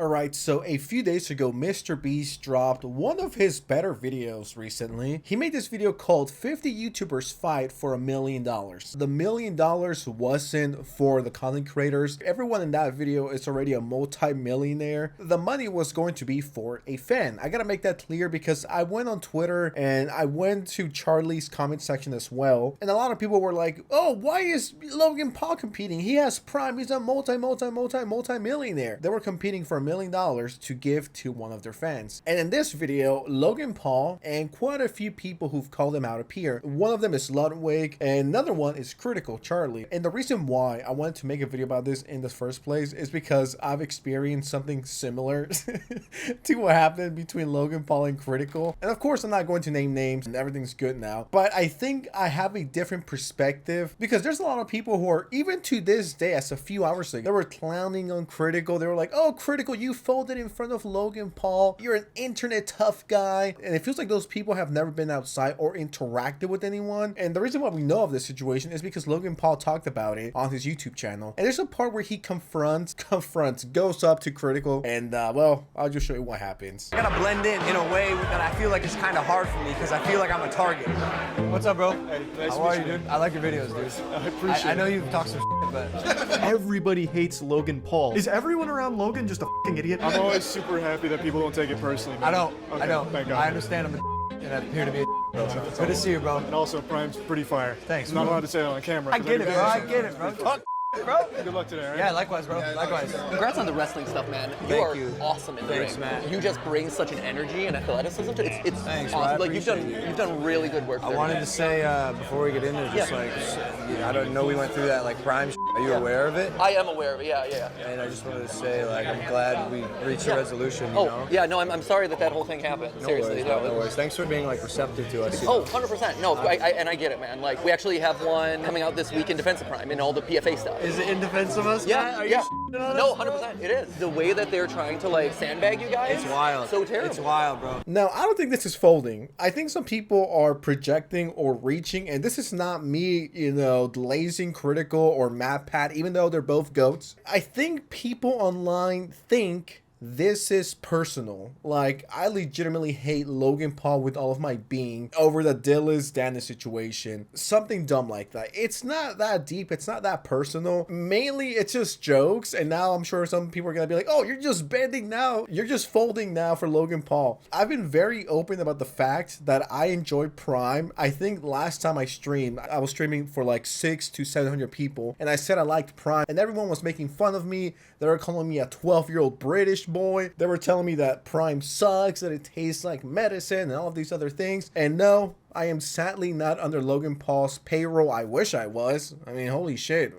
Alright, so a few days ago, Mr. Beast dropped one of his better videos recently. He made this video called 50 YouTubers Fight for $1 million. The $1 million wasn't for the content creators. Everyone in that video is already a multi-millionaire. The money was going to be for a fan. I gotta make that clear because I went on Twitter and I went to Charlie's comment section as well. And a lot of people were like, oh, why is Logan Paul competing? He has Prime. He's a multi-millionaire. They were competing for $1 million to give to one of their fans. And in this video, Logan Paul and quite a few people who've called him out appear. One of them is Ludwig and another one is Critical Charlie. And the reason why I wanted to make a video about this in the first place is because I've experienced something similar to what happened between Logan Paul and Critical. And of course, I'm not going to name names and everything's good now, but I think I have a different perspective because there's a lot of people who are, even to this day, as a few hours ago, they were clowning on Critical. They were like, oh, Critical, you folded in front of Logan Paul. You're an internet tough guy. And it feels like those people have never been outside or interacted with anyone. And the reason why we know of this situation is because Logan Paul talked about it on his YouTube channel. And there's a part where he confronts, goes up to Critical, and well, I'll just show you what happens. I gotta blend in a way that I feel like it's kind of hard for me because I feel like I'm a target. What's up, bro? Hey, nice How are you, dude? I like your videos, dude. I appreciate it. I know you've talked some shit, but Everybody hates Logan Paul. Is everyone around Logan just a fucking idiot? I'm always super happy that people don't take it personally, man. I don't. Okay, I don't. Thank God. I understand I'm a and I appear to be a bro. Good to see you, bro. And also, Prime's pretty fire. Thanks, I'm not bro. allowed to say it on camera. I get it, bro. I get it, bro. Talk, bro. Good luck today, all right? Yeah, likewise, bro. Likewise. Congrats on the wrestling stuff, man. Thank You you. are awesome in the Thanks, ring. man. You just bring such an energy and athleticism to it. It's Thanks, bro. I awesome. Like you've appreciate done really good work. I there, wanted man. to say before we get into just I don't know we went through that like Prime. Are you aware of it? I am aware of it. Yeah. And I just wanted to say like I'm glad we reached a resolution. You Oh, know? yeah. No, I'm sorry that whole thing happened. No Seriously. worries, no worries. Thanks for being like receptive to us. Oh, 100%. No, I get it, man. Like we actually have one coming out this week in Defense of Prime and all the PFA stuff. Is it in defense of us? Yeah, Matt? Are yeah. you on No, us, bro? 100%. It is. The way that they're trying to like sandbag you guys. It's wild. So terrible. It's wild, bro. Now, I don't think this is folding. I think some people are projecting or reaching, and this is not me, glazing Critical or MatPat, even though they're both goats. I think people online think this is personal. Like, I legitimately hate Logan Paul with all of my being over the Dillis Dennis situation. Something dumb like that. It's not that deep. It's not that personal. Mainly, it's just jokes. And now I'm sure some people are going to be like, oh, you're just bending now. You're just folding now for Logan Paul. I've been very open about the fact that I enjoy Prime. I think last time I streamed, I was streaming for like 600 to 700 people. And I said I liked Prime. And everyone was making fun of me. They were calling me a 12-year-old British boy. They were telling me that Prime sucks, that it tastes like medicine and all of these other things. And no, I am sadly not under Logan Paul's payroll. I wish I was. I mean, holy shit.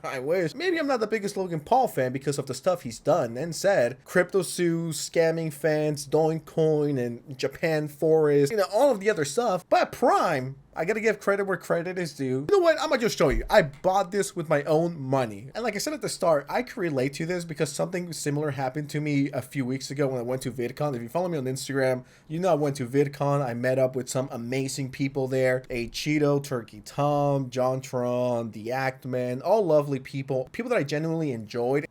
I wish. Maybe I'm not the biggest Logan Paul fan because of the stuff he's done and said. Crypto sues, scamming fans, Dogecoin, and Japan Forest, all of the other stuff. But Prime, I gotta give credit where credit is due. You know what? I'm gonna just show you. I bought this with my own money. And like I said at the start, I can relate to this because something similar happened to me a few weeks ago when I went to VidCon. If you follow me on Instagram, you know I went to VidCon. I met up with some amazing people there. A Cheeto, Turkey Tom, John Tron, the Actman, all lovely people. People that I genuinely enjoyed.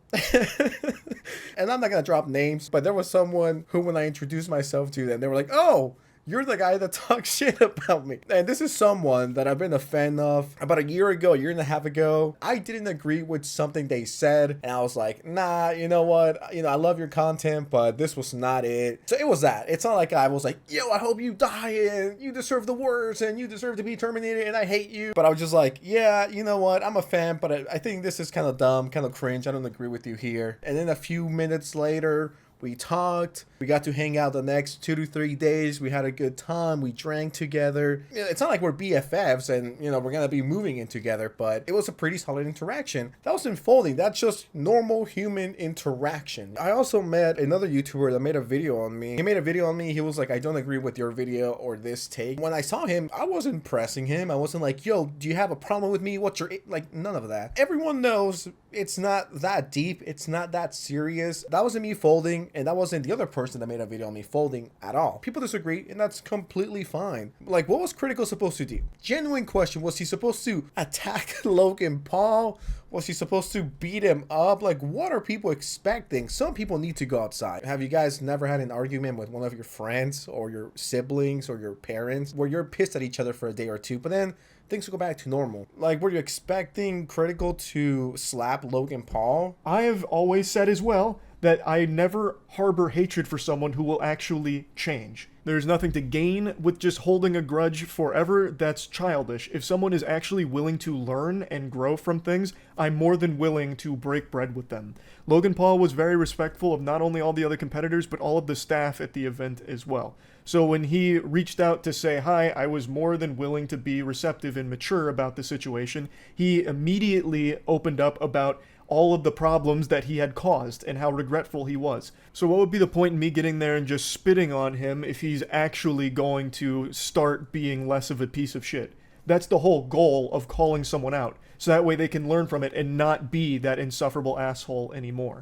And I'm not gonna drop names, but there was someone who, when I introduced myself to them, they were like, oh, you're the guy that talks shit about me. And this is someone that I've been a fan of. About a year and a half ago, I didn't agree with something they said. And I was like, nah, you know what? I love your content, but this was not it. So it was that. It's not like I was like, yo, I hope you die and you deserve the worst and you deserve to be terminated and I hate you. But I was just like, yeah, you know what? I'm a fan, but I think this is kind of dumb, kind of cringe. I don't agree with you here. And then a few minutes later, we talked. We got to hang out the next 2 to 3 days. We had a good time. We drank together. It's not like we're BFFs and, we're going to be moving in together, but it was a pretty solid interaction. That wasn't folding. That's just normal human interaction. I also met another YouTuber that made a video on me. He made a video on me. He was like, I don't agree with your video or this take. When I saw him, I wasn't pressing him. I wasn't like, yo, do you have a problem with me? What's your, like, none of that. Everyone knows it's not that deep. It's not that serious. That wasn't me folding. folding, and that wasn't the other person that made a video on me folding at all. People disagree, and that's completely fine. Like, what was Critical supposed to do? Genuine question, was he supposed to attack Logan Paul? Was he supposed to beat him up? Like, what are people expecting? Some people need to go outside. Have you guys never had an argument with one of your friends or your siblings or your parents where you're pissed at each other for a day or two, but then things will go back to normal? Like, were you expecting Critical to slap Logan Paul? I have always said as well that I never harbor hatred for someone who will actually change. There's nothing to gain with just holding a grudge forever. That's childish. If someone is actually willing to learn and grow from things, I'm more than willing to break bread with them. Logan Paul was very respectful of not only all the other competitors, but all of the staff at the event as well. So when he reached out to say hi, I was more than willing to be receptive and mature about the situation. He immediately opened up about all of the problems that he had caused and how regretful he was. So what would be the point in me getting there and just spitting on him if he's actually going to start being less of a piece of shit? That's the whole goal of calling someone out. So that way they can learn from it and not be that insufferable asshole anymore.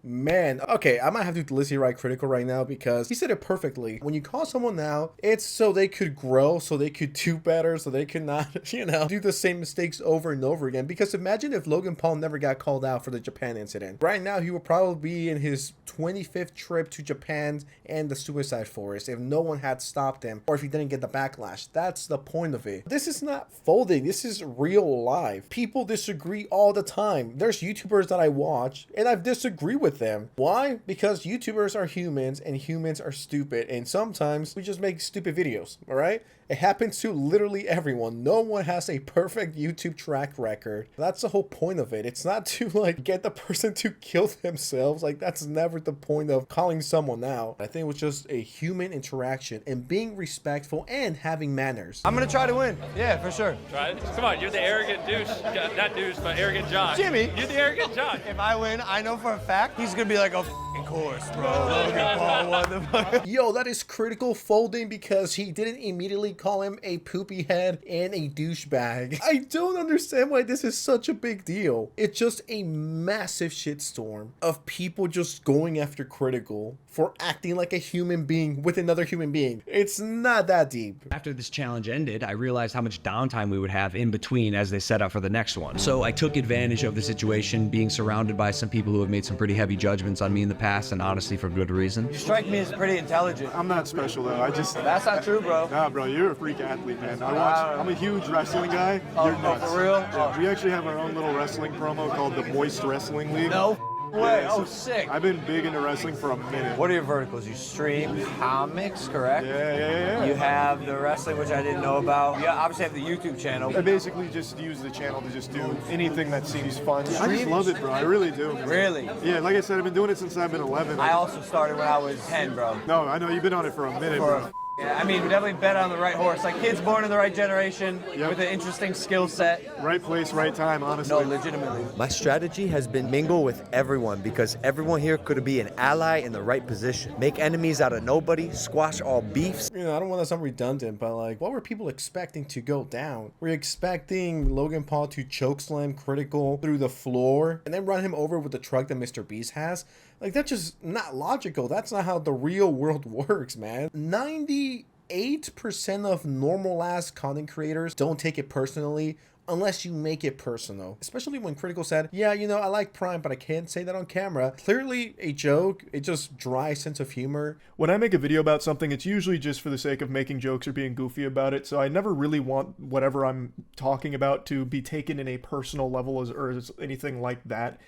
Man, okay, I might have to listen right Critical right now because he said it perfectly. When you call someone out, it's so they could grow, so they could do better, so they could not, you know, do the same mistakes over and over again. Because imagine if Logan Paul never got called out for the Japan incident. Right now, he would probably be in his 25th trip to Japan and the suicide forest if no one had stopped him or if he didn't get the backlash. That's the point of it. This is not folding. This is real life. People disagree all the time. There's YouTubers that I watch and I've disagreed with them. Why? Because YouTubers are humans and humans are stupid, and sometimes we just make stupid videos, all right? It happens to literally everyone. No one has a perfect YouTube track record. That's the whole point of it. It's not to like get the person to kill themselves. Like, that's never the point of calling someone out. I think it was just a human interaction and being respectful and having manners. I'm gonna try to win. Yeah, for sure. Try it. Come on, you're the arrogant douche. Not douche, but arrogant jock. Jimmy. You're the arrogant jock. If I win, I know for a fact he's gonna be like, oh, f***ing course, bro. Logan Paul, what the fuck? Yo, that is Critical folding because he didn't immediately call him a poopy head and a douchebag. I don't understand why this is such a big deal. It's just a massive shitstorm of people just going after Critical for acting like a human being with another human being. It's not that deep. After this challenge ended, I realized how much downtime we would have in between as they set up for the next one. So I took advantage of the situation, being surrounded by some people who have made some pretty heavy judgments on me in the past, and honestly for good reason. You strike me as pretty intelligent. I'm not special though. That's not true, bro. Nah, bro, you're a freak athlete, man. I'm a huge wrestling guy. You're nuts. For real? Yeah, we actually have our own little wrestling promo called the Moist Wrestling League. No way. Yeah, Oh, so sick. I've been big into wrestling for a minute. What are your verticals? You stream comics, correct? Yeah. You have the wrestling, which I didn't know about. You obviously have the YouTube channel. I basically just use the channel to just do anything that seems fun. I just love it, bro. I really do. Really? Yeah, like I said, I've been doing it since I've been 11. I also started when I was 10, bro. No, I know you've been on it for a minute, bro. Yeah, I mean, definitely bet on the right horse. Like, kids born in the right generation with an interesting skill set. Right place, right time, honestly. No, legitimately. My strategy has been mingle with everyone because everyone here could be an ally in the right position. Make enemies out of nobody, squash all beefs. You know, I don't want to sound redundant, but like, what were people expecting to go down? Were you expecting Logan Paul to chokeslam Critical through the floor and then run him over with the truck that Mr. Beast has? Like, that's just not logical. That's not how the real world works, man. 98% of normal-ass content creators don't take it personally unless you make it personal. Especially when Critical said, yeah, you know, I like Prime, but I can't say that on camera. Clearly a joke. It's just dry sense of humor. When I make a video about something, it's usually just for the sake of making jokes or being goofy about it, so I never really want whatever I'm talking about to be taken in a personal level or as anything like that.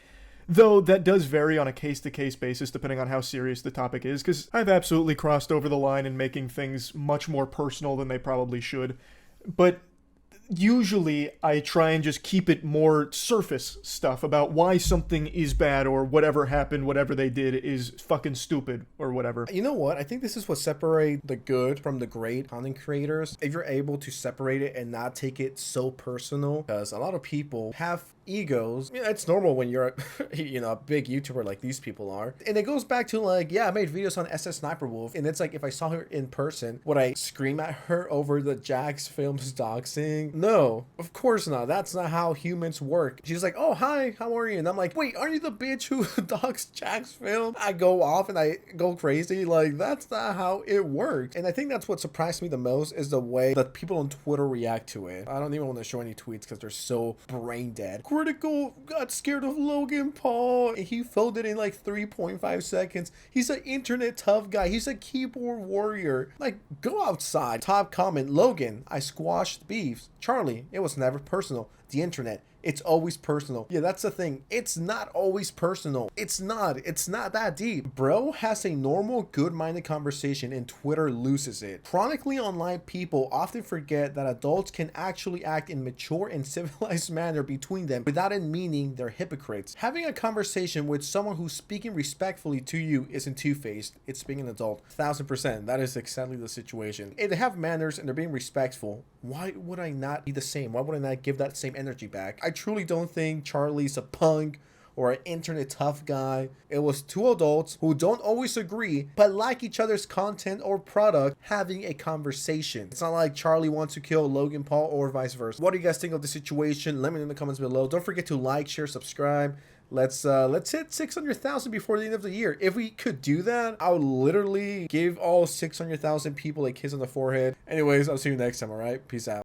Though that does vary on a case-to-case basis depending on how serious the topic is, because I've absolutely crossed over the line in making things much more personal than they probably should. But usually I try and just keep it more surface stuff about why something is bad or whatever happened, whatever they did is fucking stupid or whatever. You know what? I think this is what separates the good from the great content creators. If you're able to separate it and not take it so personal, because a lot of people have egos. You know, it's normal when you're a big YouTuber like these people are. And it goes back to like, yeah, I made videos on SS Sniper Wolf, and it's like, if I saw her in person, would I scream at her over the Jax Films doxing? No, of course not. That's not how humans work. She's like, oh, hi, how are you? And I'm like, wait, aren't you the bitch who doxed Jax Film? I go off and I go crazy. Like, that's not how it works. And I think that's what surprised me the most, is the way that people on Twitter react to it. I don't even want to show any tweets because they're so brain dead. Critical got scared of Logan Paul, and he folded in like 3.5 seconds. He's an internet tough guy. He's a keyboard warrior. Like, go outside. Top comment, Logan, I squashed beefs. Charlie, it was never personal. The internet, it's always personal. Yeah, that's the thing. It's not always personal. It's not that deep. Bro has a normal, good-minded conversation and Twitter loses it. Chronically online people often forget that adults can actually act in mature and civilized manner between them without it meaning they're hypocrites. Having a conversation with someone who's speaking respectfully to you isn't two-faced. It's being an adult. 1000%. That is exactly the situation. If they have manners and they're being respectful, why would I not be the same? Why would I not give that same energy back? I truly don't think Charlie's a punk or an internet tough guy. It was two adults who don't always agree but like each other's content or product having a conversation. It's not like Charlie wants to kill Logan Paul or vice versa. What do you guys think of the situation? Let me know in the comments below. Don't forget to like, share, subscribe. Let's hit 600,000 before the end of the year. If we could do that, I would literally give all 600,000 people a kiss on the forehead. Anyways, I'll see you next time, all right? Peace out.